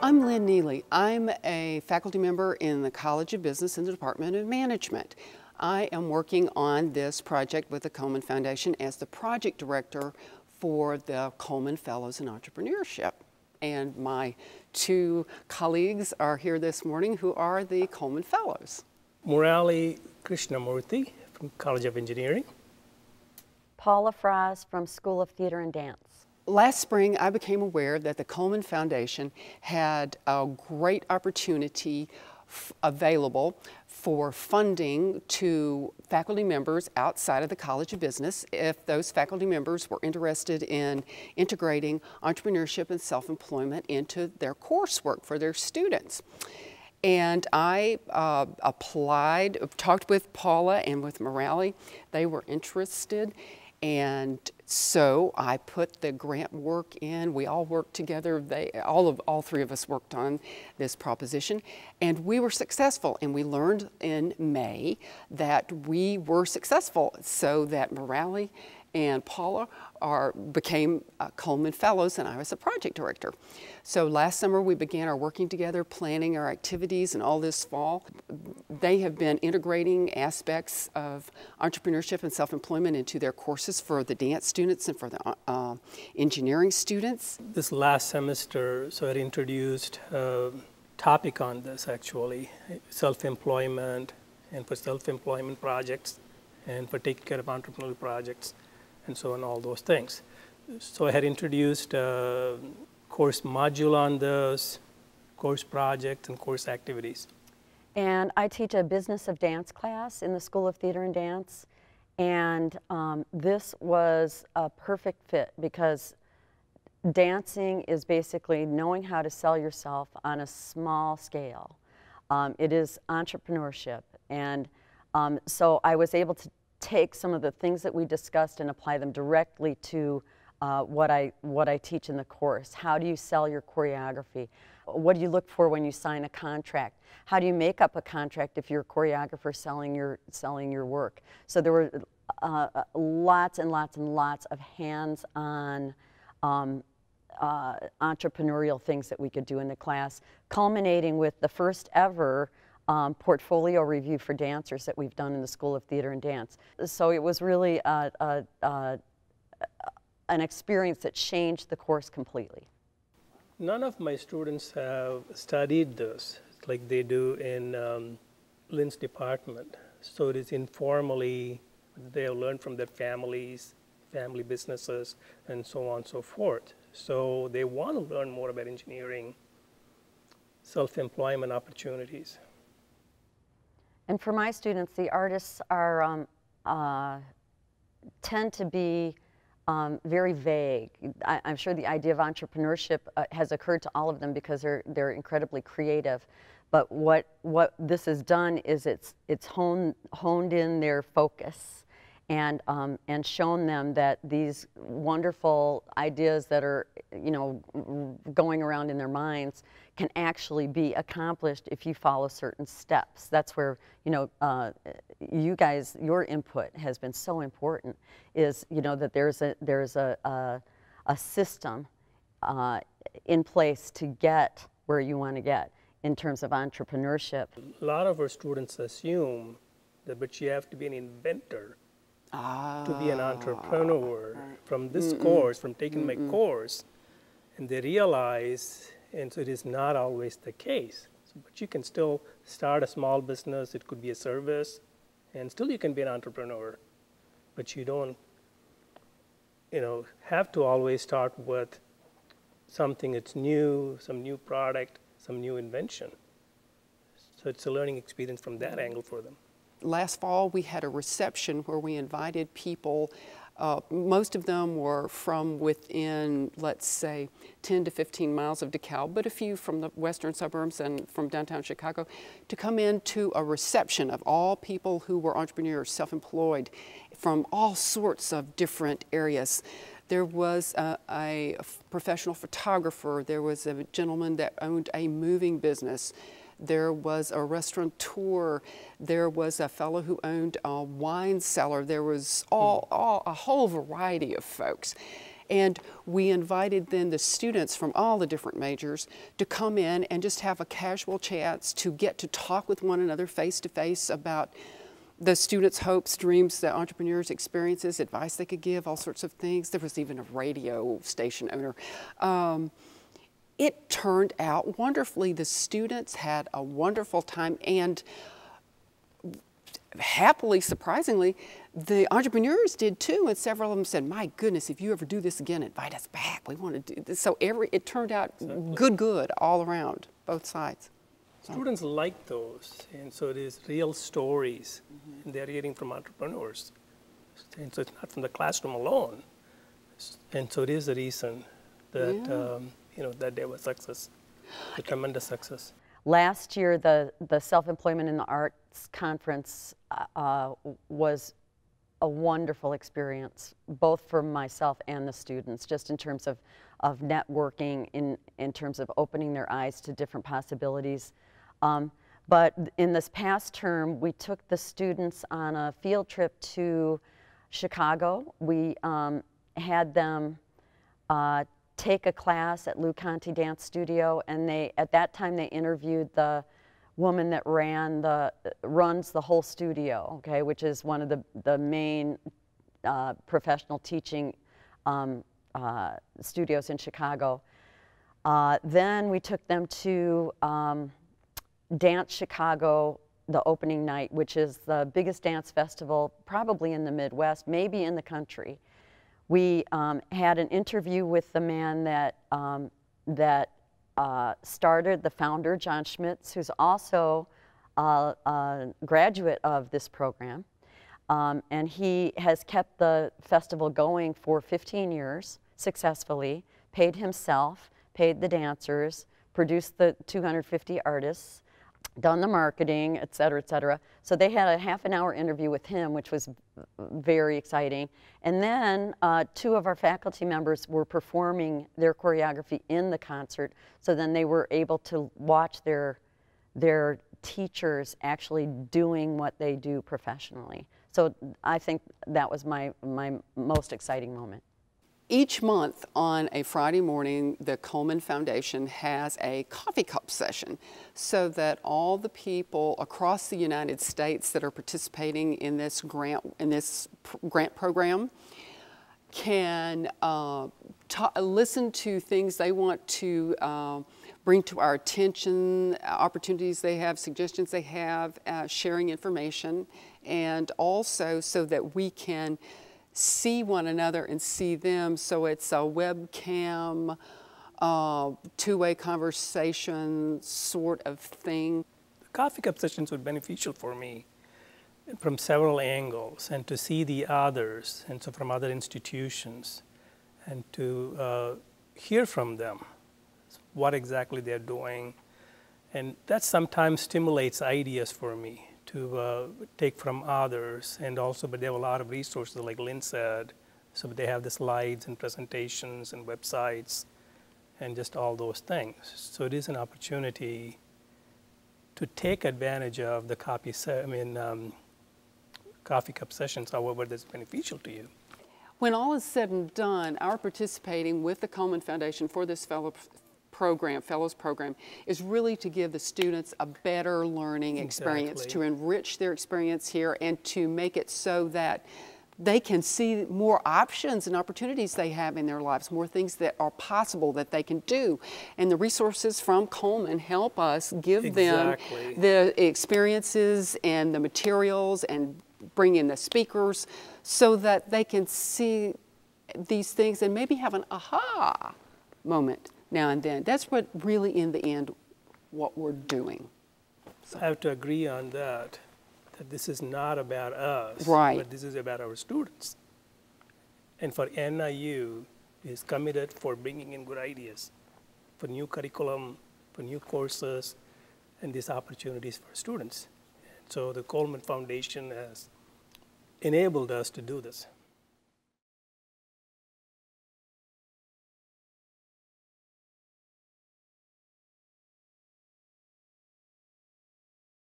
I'm Lynn Neely. I'm a faculty member in the College of Business in the Department of Management. I am working on this project with the Coleman Foundation as the project director for the Coleman Fellows in Entrepreneurship. And my two colleagues are here this morning who are the Coleman Fellows. Murali Krishna Murthy from College of Engineering. Paula Fraz from School of Theater and Dance. Last spring, I became aware that the Coleman Foundation had a great opportunity available for funding to faculty members outside of the College of Business if those faculty members were interested in integrating entrepreneurship and self-employment into their coursework for their students. And I applied, talked with Paula and with Murali. They were interested. And so I put the grant work in. We all worked together. All three of us worked on this proposition, and we were successful. And we learned in May that we were successful, so that Murali and Paula became Coleman Fellows, and I was a project director. So last summer we began our working together, planning our activities, and all this fall. They have been integrating aspects of entrepreneurship and self-employment into their courses for the dance students and for the engineering students. This last semester, so I introduced a topic on this actually, self-employment, and for self-employment projects, and for taking care of entrepreneurial projects, and so on, all those things. So I had introduced a course module on those, course projects and course activities. And I teach a business of dance class in the School of Theater and Dance. And this was a perfect fit because dancing is basically knowing how to sell yourself on a small scale. It is entrepreneurship. And so I was able to take some of the things that we discussed and apply them directly to what I teach in the course. How do you sell your choreography? What do you look for when you sign a contract? How do you make up a contract if you're a choreographer selling your work? So there were lots and lots and lots of hands-on entrepreneurial things that we could do in the class, culminating with the first ever portfolio review for dancers that we've done in the School of Theater and Dance. So it was really an experience that changed the course completely. None of my students have studied this like they do in Lynn's department. So it is informally, they have learned from their families, family businesses, and so on and so forth. So they want to learn more about engineering, self-employment opportunities. And for my students, the artists are tend to be very vague. I'm sure the idea of entrepreneurship has occurred to all of them because they're incredibly creative. But what this has done is it's honed in their focus and shown them that these wonderful ideas that are going around in their minds can actually be accomplished if you follow certain steps. That's where you guys, your input has been so important. Is that there's a system in place to get where you want to get in terms of entrepreneurship. A lot of our students assume that but you have to be an inventor to be an entrepreneur from this course, from taking my course, and they realize, and so it is not always the case. So, but you can still start a small business, it could be a service, and still you can be an entrepreneur. But you don't, have to always start with something that's new, some new product, some new invention. So it's a learning experience from that angle for them. Last fall, we had a reception where we invited people. Most of them were from within, let's say, 10 to 15 miles of DeKalb, but a few from the western suburbs and from downtown Chicago, to come into a reception of all people who were entrepreneurs, self-employed, from all sorts of different areas. There was a professional photographer. There was a gentleman that owned a moving business. There was a restaurateur. There was a fellow who owned a wine cellar. There was a whole variety of folks. And we invited then the students from all the different majors to come in and just have a casual chance to get to talk with one another face to face about the students' hopes, dreams, the entrepreneurs' experiences, advice they could give, all sorts of things. There was even a radio station owner. It turned out wonderfully. The students had a wonderful time, and happily, surprisingly, the entrepreneurs did too, and several of them said, my goodness, if you ever do this again, invite us back. We want to do this. So it turned out good all around, both sides. Students like those, and so it is real stories, and they're hearing from entrepreneurs. And so it's not from the classroom alone. And so it is the reason that, that there was success, a tremendous success. Last year, the Self-Employment in the Arts Conference was a wonderful experience, both for myself and the students, just in terms of networking, in terms of opening their eyes to different possibilities. But in this past term, we took the students on a field trip to Chicago. We had them take a class at Lou Conte Dance Studio, and at that time they interviewed the woman that runs the whole studio, okay, which is one of the main professional teaching studios in Chicago. Then we took them to Dance Chicago, the opening night, which is the biggest dance festival probably in the Midwest, maybe in the country. We had an interview with the man that started, the founder, John Schmitz, who's also a graduate of this program. And he has kept the festival going for 15 years successfully, paid himself, paid the dancers, produced the 250 artists, done the marketing, et cetera, et cetera. So they had a half-an-hour interview with him, which was very exciting. And then 2 of our faculty members were performing their choreography in the concert, so then they were able to watch their teachers actually doing what they do professionally. So I think that was my most exciting moment. Each month on a Friday morning, the Coleman Foundation has a coffee cup session so that all the people across the United States that are participating in this grant program can listen to things they want to bring to our attention, opportunities they have, suggestions they have, sharing information, and also so that we can see one another and see them. So it's a webcam, two-way conversation sort of thing. The coffee cup sessions were beneficial for me from several angles, and to see the others, and so from other institutions, and to hear from them what exactly they're doing. And that sometimes stimulates ideas for me to take from others, and also, but they have a lot of resources, like Lynn said. So they have the slides and presentations and websites and just all those things. So it is an opportunity to take advantage of the coffee cup sessions, however that's beneficial to you. When all is said and done, our participating with the Coleman Foundation for this Fellows program is really to give the students a better learning experience, to enrich their experience here, and to make it so that they can see more options and opportunities they have in their lives, more things that are possible that they can do. And the resources from Coleman help us give them the experiences and the materials and bring in the speakers so that they can see these things and maybe have an aha moment now and then. That's what really, in the end, what we're doing. So. I have to agree on that this is not about us, but this is about our students. And for NIU is committed for bringing in good ideas, for new curriculum, for new courses, and these opportunities for students. And so the Coleman Foundation has enabled us to do this.